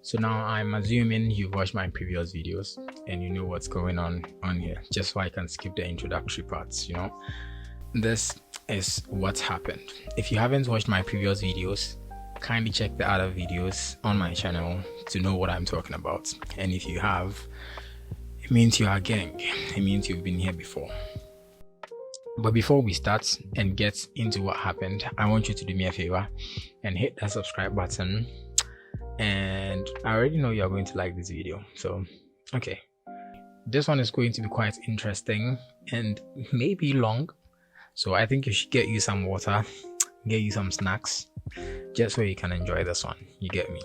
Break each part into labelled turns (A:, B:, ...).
A: So now I'm assuming you've watched my previous videos and you know what's going on here, just so I can skip the introductory parts. This is what's happened. If you haven't watched my previous videos, kindly check the other videos on my channel to know what I'm talking about. And if you have, it means you are gang. It means you've been here before. But before we start and get into what happened, I want you to do me a favor and hit that subscribe button. And I already know you're going to like this video, so okay, this one is going to be quite interesting and maybe long, so I think you should get you some water, get you some snacks, just so you can enjoy this one. You get me?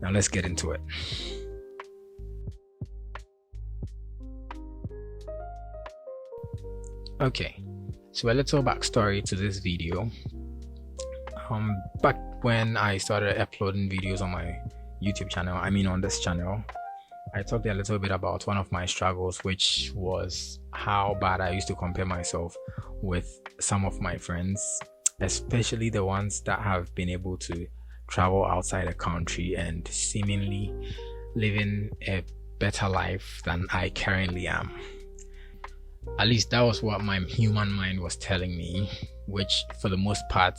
A: Now let's get into it. Okay, so a little backstory to this video. Back when I started uploading videos on my YouTube channel, on this channel, I talked a little bit about one of my struggles, which was how bad I used to compare myself with some of my friends, especially the ones that have been able to travel outside the country and seemingly living a better life than I currently am. At least that was what my human mind was telling me, which for the most part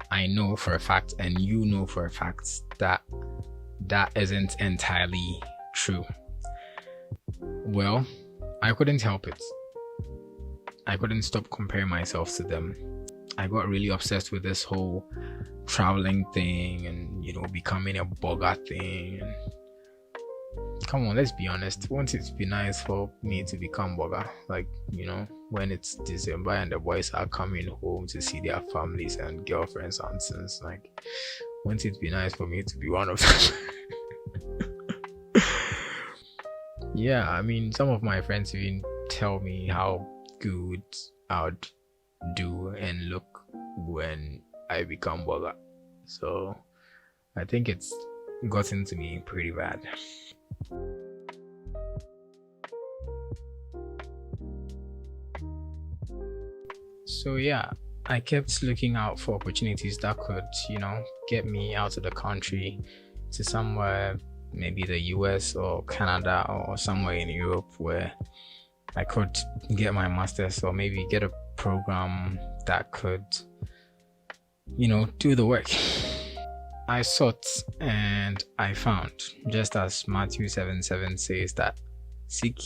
A: I know for a fact, and you know for a fact, that isn't entirely true. Well, I couldn't help it. I couldn't stop comparing myself to them. I got really obsessed with this whole traveling thing and becoming a blogger thing. And come on, let's be honest. Won't it be nice for me to become blogger? When it's December and the boys are coming home to see their families and girlfriends and sons, won't it be nice for me to be one of them? Yeah, some of my friends even tell me how good I'd do and look when I become blogger. So I think it's gotten to me pretty bad. So yeah, I kept looking out for opportunities that could, get me out of the country to somewhere, maybe the US or Canada or somewhere in Europe where I could get my master's, or maybe get a program that could, do the work. I sought and I found, just as Matthew 7:7 says that seek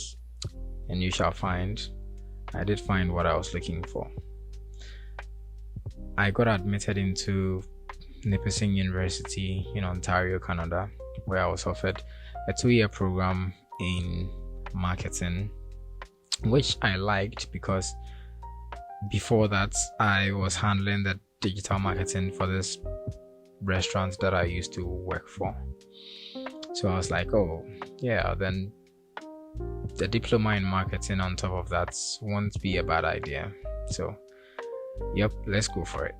A: and you shall find. I did find what I was looking for. I got admitted into Nipissing University in Ontario, Canada, where I was offered a 2-year program in marketing, which I liked because before that I was handling the digital marketing for this restaurant that I used to work for. So I was like, oh yeah, then the diploma in marketing on top of that won't be a bad idea. So yep, let's go for it.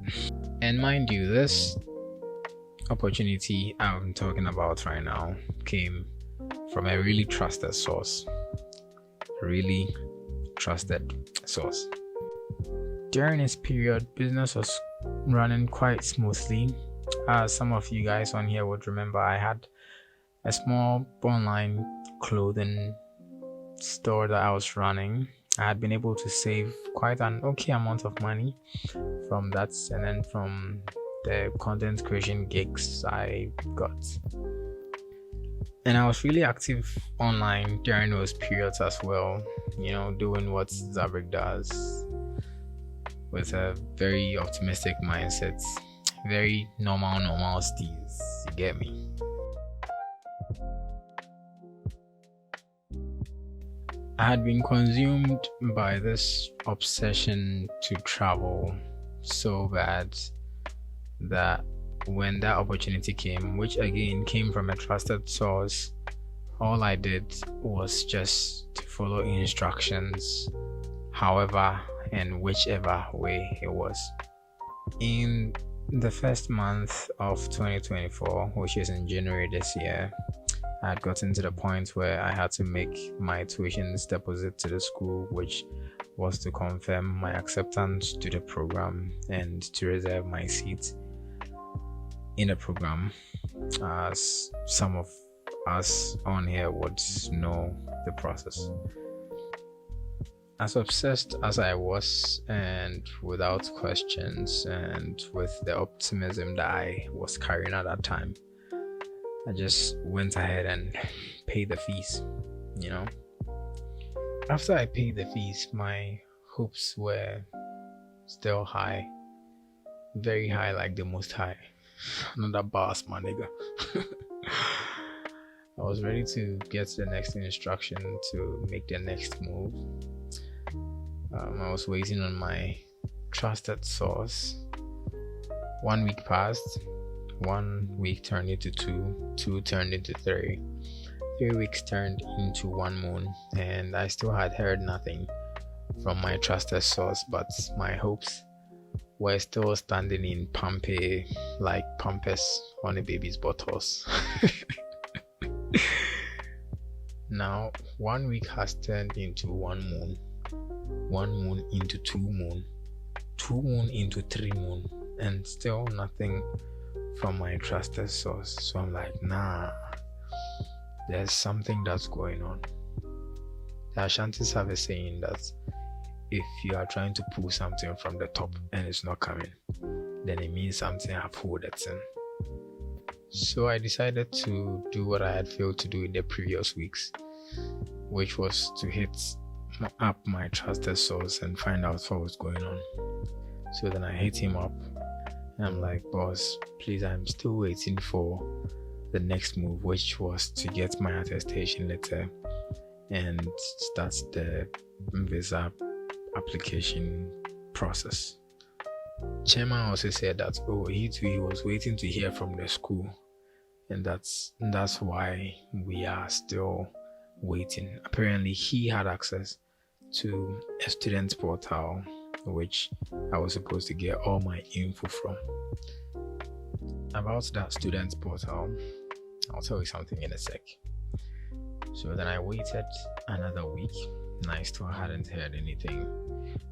A: And mind you, this opportunity I'm talking about right now came from a really trusted source. Really trusted source. During this period, business was running quite smoothly. As some of you guys on here would remember, I had a small online clothing store that I was running. I had been able to save quite an okay amount of money from that, and then from the content creation gigs I got. And I was really active online during those periods as well, doing what Zabrik does with a very optimistic mindset, very normal steez, you get me? I had been consumed by this obsession to travel so bad that when that opportunity came, which again came from a trusted source, all I did was just to follow instructions, however and whichever way it was. In the first month of 2024, which is in January this year, I had gotten to the point where I had to make my tuition's deposit to the school, which was to confirm my acceptance to the program and to reserve my seat in the program. as some of us on here would know the process. As obsessed as I was, and without questions, and with the optimism that I was carrying at that time, I just went ahead and paid the fees, you know. After I paid the fees, my hopes were still high, very high, like the most high. Another boss, my nigga. I was ready to get the next instruction to make the next move. I was waiting on my trusted source. 1 week passed. 1 week turned into 2. 2 turned into 3. 3 weeks turned into 1 moon, and I still had heard nothing from my trusted source, but my hopes were still standing in Pompeii like Pampers on a baby's bottles. Now 1 week has turned into 1 moon, 1 moon into 2 moon, 2 moon into 3 moon, and still nothing from my trusted source. So I'm like, nah, there's something that's going on. The Ashantis have a saying that if you are trying to pull something from the top and it's not coming, then it means something have hold it in. So I decided to do what I had failed to do in the previous weeks, which was to hit up my trusted source and find out what was going on. So then I hit him up and I'm like, boss, please, I'm still waiting for the next move, which was to get my attestation letter and start the visa application process. Chairman also said that he was waiting to hear from the school, and that's why we are still waiting. Apparently he had access to a student portal which I was supposed to get all my info from. About that student portal, I'll tell you something in a sec. So then I waited another week and I still hadn't heard anything.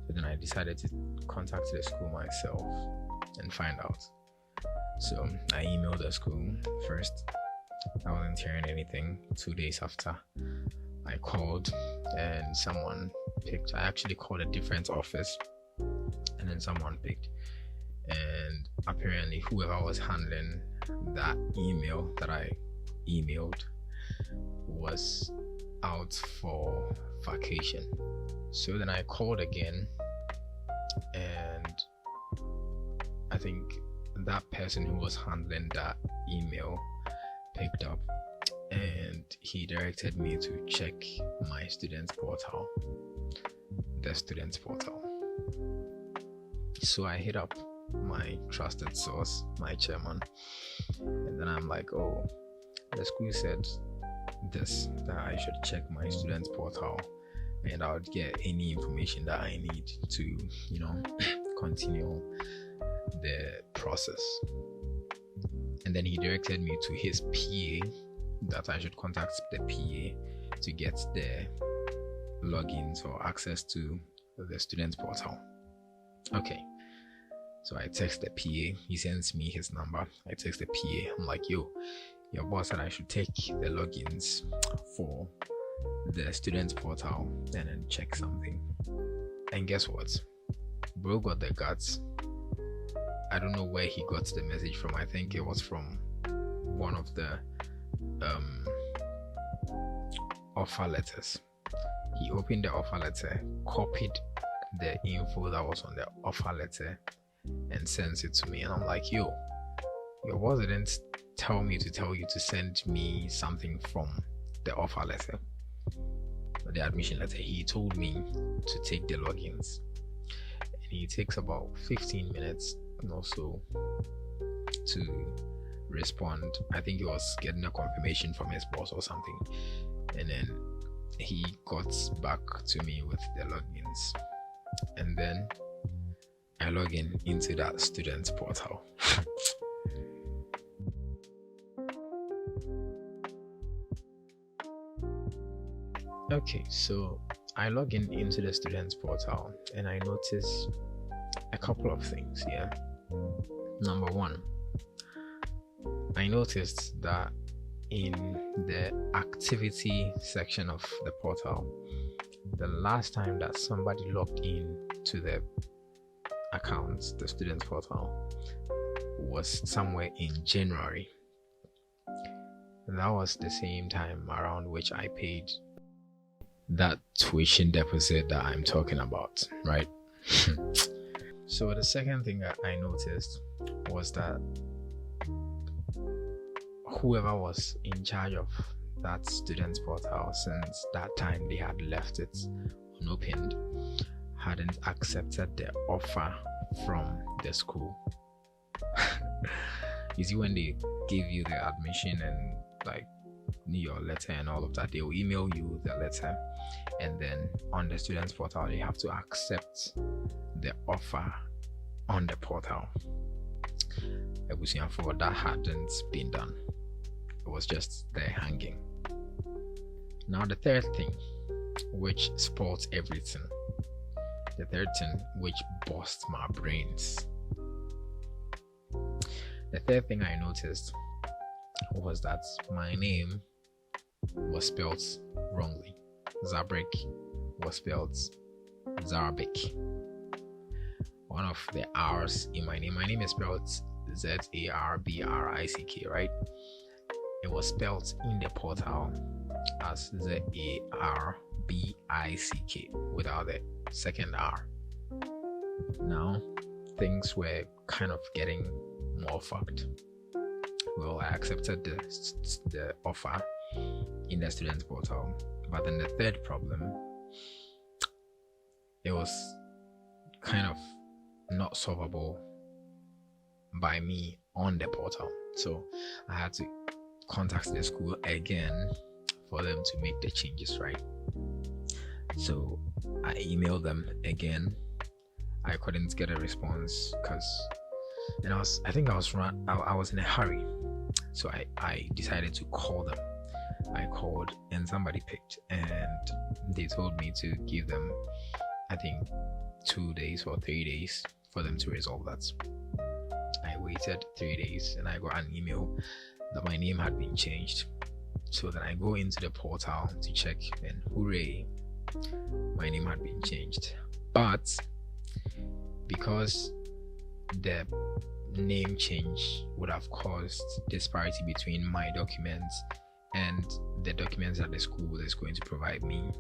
A: So then I decided to contact the school myself and find out. So I emailed the school first. I wasn't hearing anything. 2 days after, I called and someone picked. I actually called a different office and then someone picked. And apparently whoever was handling that email that I emailed was out for vacation. So then I called again, and I think that person who was handling that email picked up and he directed me to check my student portal, the student portal. So I hit up my trusted source, my chairman, and then I'm like, oh, the school said this, that I should check my student portal and I would get any information that I need to, continue the process. And then he directed me to his PA, that I should contact the PA to get the logins or access to the student portal. Okay, so I text the PA, he sends me his number. I text the PA, I'm like, yo, your boss said I should take the logins for the student portal and then check something. And guess what? Bro got the guts. I don't know where he got the message from. I think it was from one of the offer letters. He opened the offer letter, copied the info that was on the offer letter and sends it to me. And I'm like, yo, your boss didn't tell me to tell you to send me something from the offer letter, the admission letter. He told me to take the logins, and he takes about 15 minutes and also to respond. I think he was getting a confirmation from his boss or something, and then he got back to me with the logins, and then I log into that student portal. Okay, so I log into the students portal and I notice a couple of things here. Number one, I noticed that in the activity section of the portal, the last time that somebody logged in to the account, the student portal, was somewhere in January. That was the same time around which I paid that tuition deposit that I'm talking about, right? So the second thing that I noticed was that whoever was in charge of that student portal, since that time they had left it unopened, hadn't accepted the offer from the school. You see, when they give you the admission and like your letter and all of that, they will email you the letter, and then on the students portal they have to accept the offer on the portal. For that hadn't been done. It was just there hanging. Now the third thing, which spoils everything, the third thing which busts my brains, the third thing I noticed was that my name was spelled wrongly. Zabrik was spelled Zarbik. One of the R's in my name is spelled Zarbrick, right? It was spelled in the portal as Zarbick without the second R. Now things were kind of getting more fucked. Well, I accepted the offer in the student portal, but then the third problem, it was kind of not solvable by me on the portal. So I had to contact the school again for them to make the changes, right? So I emailed them again. I couldn't get a response I was in a hurry. So I decided to call them. I called and somebody picked, and they told me to give them, I think, 2 days or 3 days for them to resolve that. I waited 3 days and I got an email that my name had been changed. So then I go into the portal to check, and hooray, my name had been changed. But because the name change would have caused disparity between my documents and the documents that the school is going to provide me,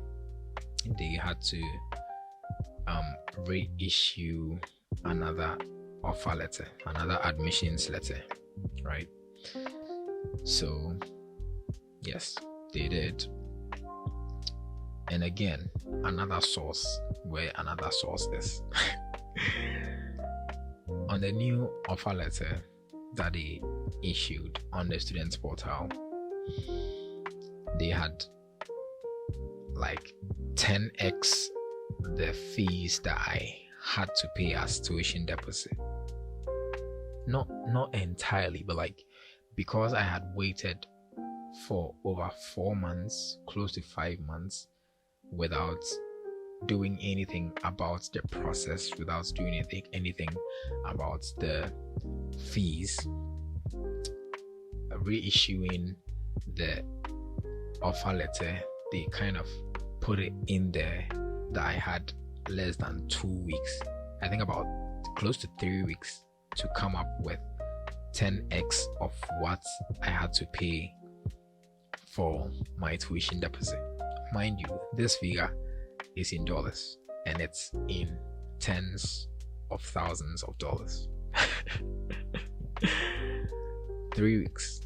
A: they had to reissue another offer letter, another admissions letter, right? So yes, they did. And again, another source where another source is. On the new offer letter that they issued on the students portal, they had like 10x the fees that I had to pay as tuition deposit. Not entirely, but like, because I had waited for over 4 months, close to 5 months, without doing anything about the process, without doing anything about the fees, reissuing the offer letter, they kind of put it in there that I had less than 2 weeks, I think about close to 3 weeks, to come up with 10x of what I had to pay for my tuition deposit. Mind you, this figure is in dollars and it's in tens of thousands of dollars. 3 weeks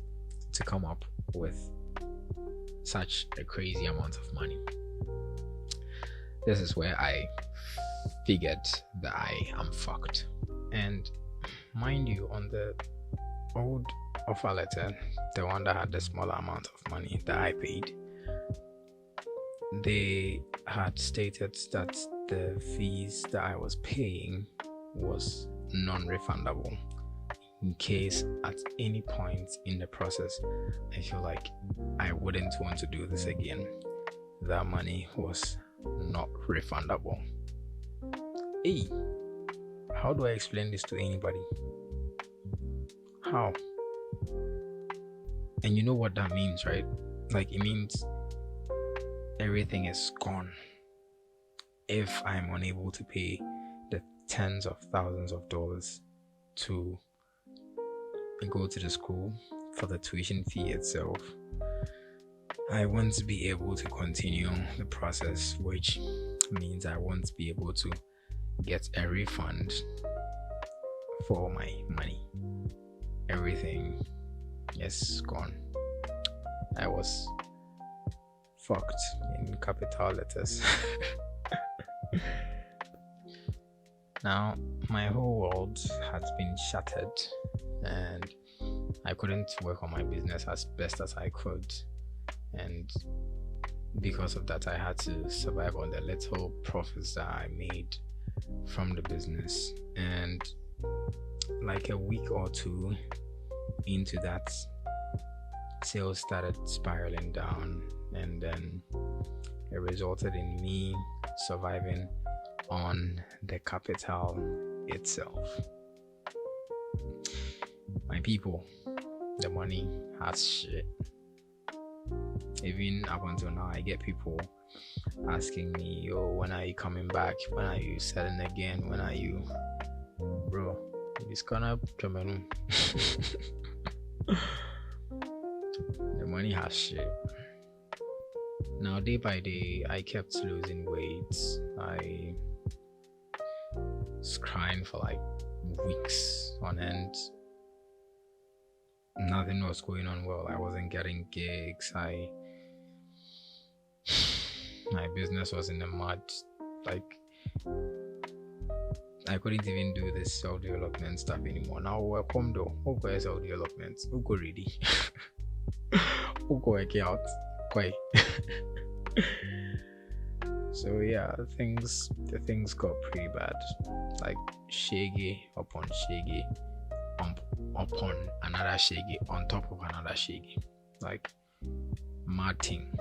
A: to come up with such a crazy amount of money. This is where I figured that I am fucked. And mind you, on the old offer letter, the one that had the smaller amount of money that I paid, they had stated that the fees that I was paying was non-refundable. In case at any point in the process I feel like I wouldn't want to do this again, that money was not refundable. Hey, how do I explain this to anybody? How? And you know what that means, right? Like, it means everything is gone if I'm unable to pay the tens of thousands of dollars to go to the school for the tuition fee itself. I won't be able to continue the process, which means I won't be able to get a refund for my money. Everything is gone. I was fucked in capital letters. Now, my whole world has been shattered, and I couldn't work on my business as best as I could. And because of that, I had to survive on the little profits that I made from the business. And like a week or two into that, sales started spiraling down, and then it resulted in me surviving on the capital itself. My people, the money has shit. Even up until now, I get people asking me, yo, when are you coming back? When are you selling again? When are you? Bro, it's gonna come in. The money has shit. Now, day by day, I kept losing weight. I was crying for like weeks on end. Nothing was going on well. I wasn't getting gigs. My business was in the mud. Like, I couldn't even do this self-development stuff anymore. Now, welcome though. Who go self-development? Who go ready? Who go work out? Quite. So yeah, the things got pretty bad. Like shaggy upon shaggy, upon another shaggy, on top of another shaggy. Like, mad thing.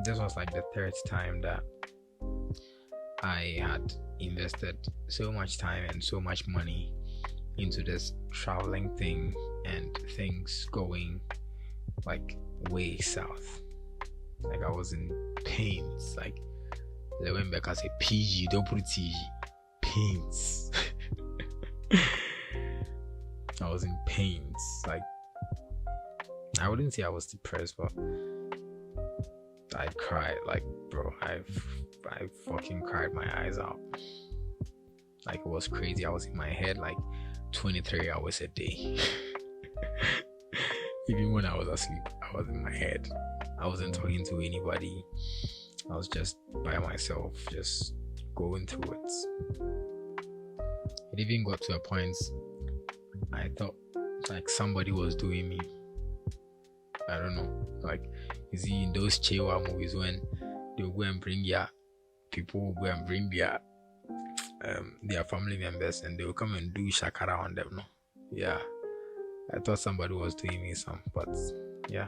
A: This was like the third time that I had invested so much time and so much money into this traveling thing, and things going like way south. Like, I was in pains. Like, they went back and said, PG, don't put TG. Pains. I was in pains. Like, I wouldn't say I was depressed, but I cried. Like, bro, I fucking cried my eyes out. Like, it was crazy. I was in my head like 23 hours a day. Even when I was asleep, I was in my head. I wasn't talking to anybody. I was just by myself, just going through it. It even got to a point I thought like somebody was doing me. I don't know. Like, you see in those Chewa movies when they'll go and bring people will go and bring their family members, and they'll come and do shakara on them. No? Yeah. I thought somebody was doing me some, but yeah.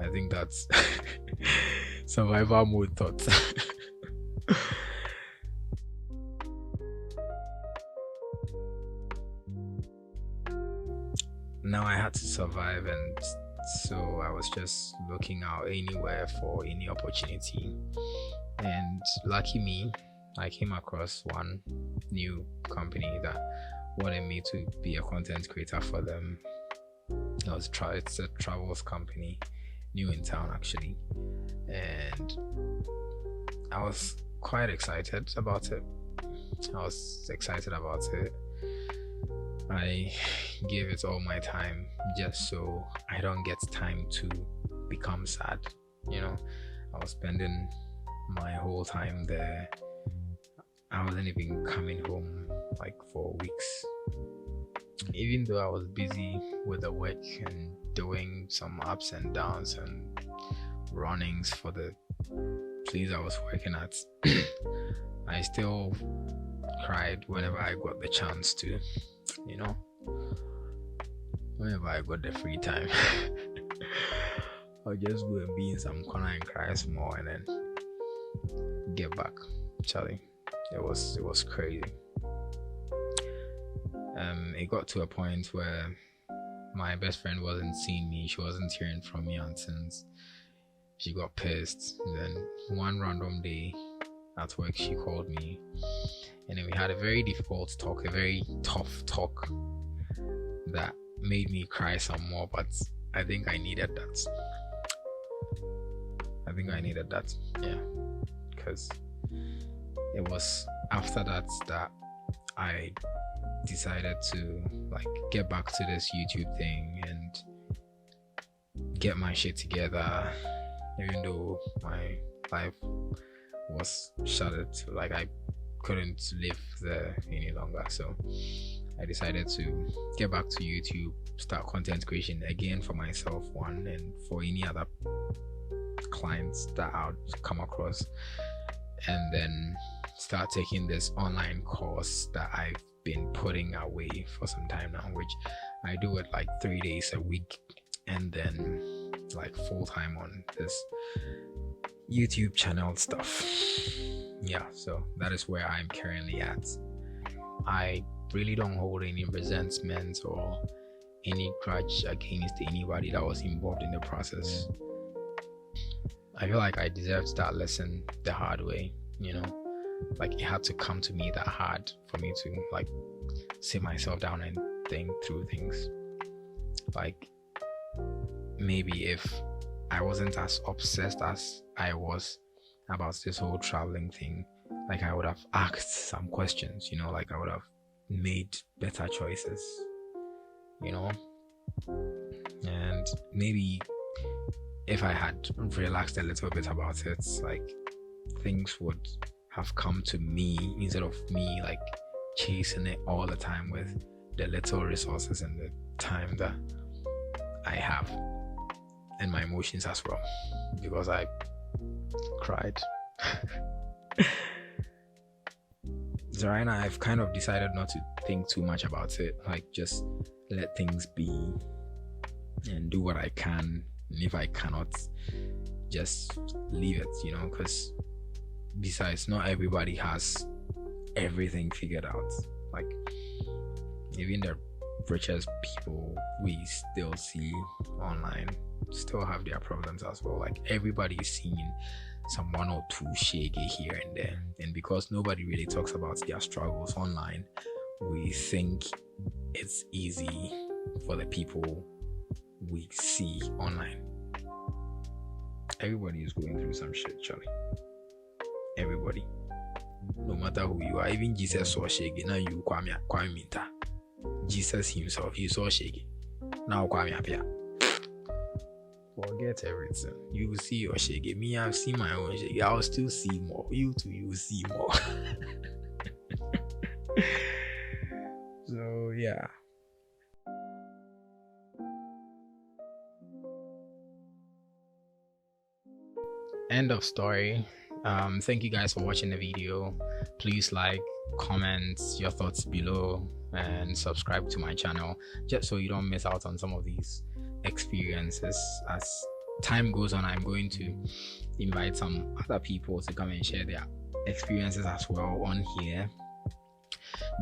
A: I think that's survival mode thoughts. Now I had to survive, and so I was just looking out anywhere for any opportunity. And lucky me, I came across one new company that wanted me to be a content creator for them. It's a travels company, new in town actually, and I was quite excited about it. I gave it all my time just so I don't get time to become sad. You know, I was spending my whole time there. I wasn't even coming home like for weeks. Even though I was busy with the work and doing some ups and downs and runnings for the place I was working at, I still cried whenever I got the chance to, you know, whenever I got the free time. I'll just go and be in some corner and cry some more and then get back. Charlie, it was crazy. It got to a point where my best friend wasn't seeing me. She wasn't hearing from me, and since she got pissed. And then one random day at work, she called me, and then we had a very difficult talk, a very tough talk that made me cry some more. But I think I needed that. Yeah, because it was after that I decided to like get back to this YouTube thing and get my shit together, even though my life was shattered. Like I couldn't live there any longer. So I decided to get back to YouTube, start content creation again for myself, one, and for any other clients that I'll come across, and then start taking this online course that I've been putting away for some time now, which I do it like 3 days a week, and then like full time on this YouTube channel stuff. Yeah, so that is where I'm currently at. I really don't hold any resentment or any grudge against anybody that was involved in the process. I feel like I deserved that lesson the hard way, you know. Like it had to come to me that hard for me to like sit myself down and think through things. Like maybe if I wasn't as obsessed as I was about this whole traveling thing, like I would have asked some questions, you know, like I would have made better choices, you know. And maybe if I had relaxed a little bit about it, like things would have come to me instead of me like chasing it all the time with the little resources and the time that I have, and my emotions as well, because I cried. So right now I've kind of decided not to think too much about it, like just let things be and do what I can, and if I cannot, just leave it, you know, because besides, not everybody has everything figured out. Like even the richest people we still see online still have their problems as well. Like everybody is seeing some one or two shaggy here and there, and because nobody really talks about their struggles online, we think it's easy for the people we see online. Everybody is going through some shit, Charlie. Everybody, no matter who you are. Even Jesus saw shaggy. Now you kwame minta. Jesus himself, he saw shaggy. Now kwame apia. Forget everything. You will see your shaggy. Me, I've seen my own shaggy. I'll still see more. You too, you will see more. So yeah. End of story. Thank you guys for watching the video. Please like, comment your thoughts below, and subscribe to my channel just so you don't miss out on some of these experiences. As time goes on, I'm going to invite some other people to come and share their experiences as well on here,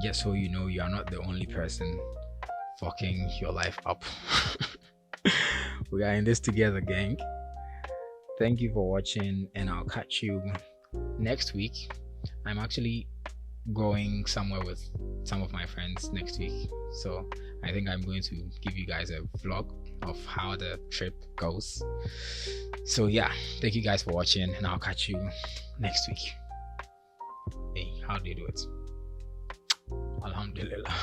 A: just so you know you are not the only person fucking your life up. We are in this together, gang. Thank you for watching, and I'll catch you next week. I'm actually going somewhere with some of my friends next week, so I think I'm going to give you guys a vlog of how the trip goes. So yeah, thank you guys for watching, and I'll catch you next week. Hey, how do you do it? Alhamdulillah.